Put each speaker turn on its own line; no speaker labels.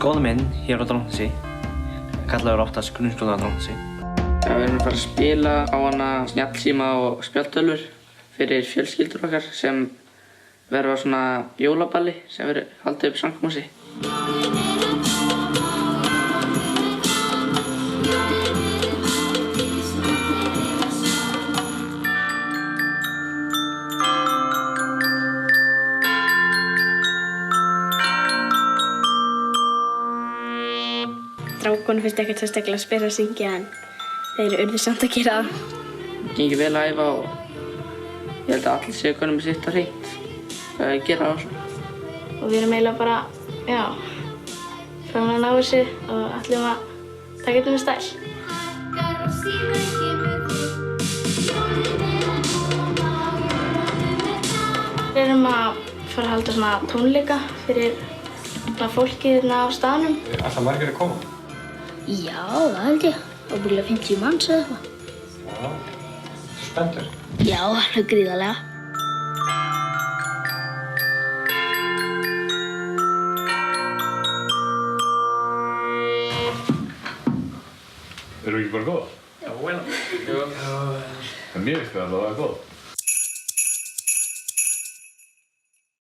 Skoðum inn hér á Drottnesi, kallaður oftast grunnskóla Drottnesi.
Við erum að fara að spila á hana snjallsíma og spjaldtölvur fyrir fjölskyldur okkar sem verða svona jólaballi sem verður haldið upp samkvæmshúsi.
Strákunum finnst ekkert sérstaklega spes að syngja en þeir urðu samt að gera það.
Það gengur vel að æfa og ég held að allir séu konum með sitt á hreint hvað þeir gera og svona.
Og við erum eiginlega bara, já, farin að ná þessu og ætlum að taka þetta með stæl. Við erum að fara að halda svona tónleika fyrir fólkið hérna á staðnum.
Ætla margir að koma?
Já, það held ég. Óbúinlega 50 manns eða eitthvað.
Já. Spenntur?
Já, alveg gríðarlega.
Eru ekki bara góða?
Já, vel.
En mér finnst það að það var góð.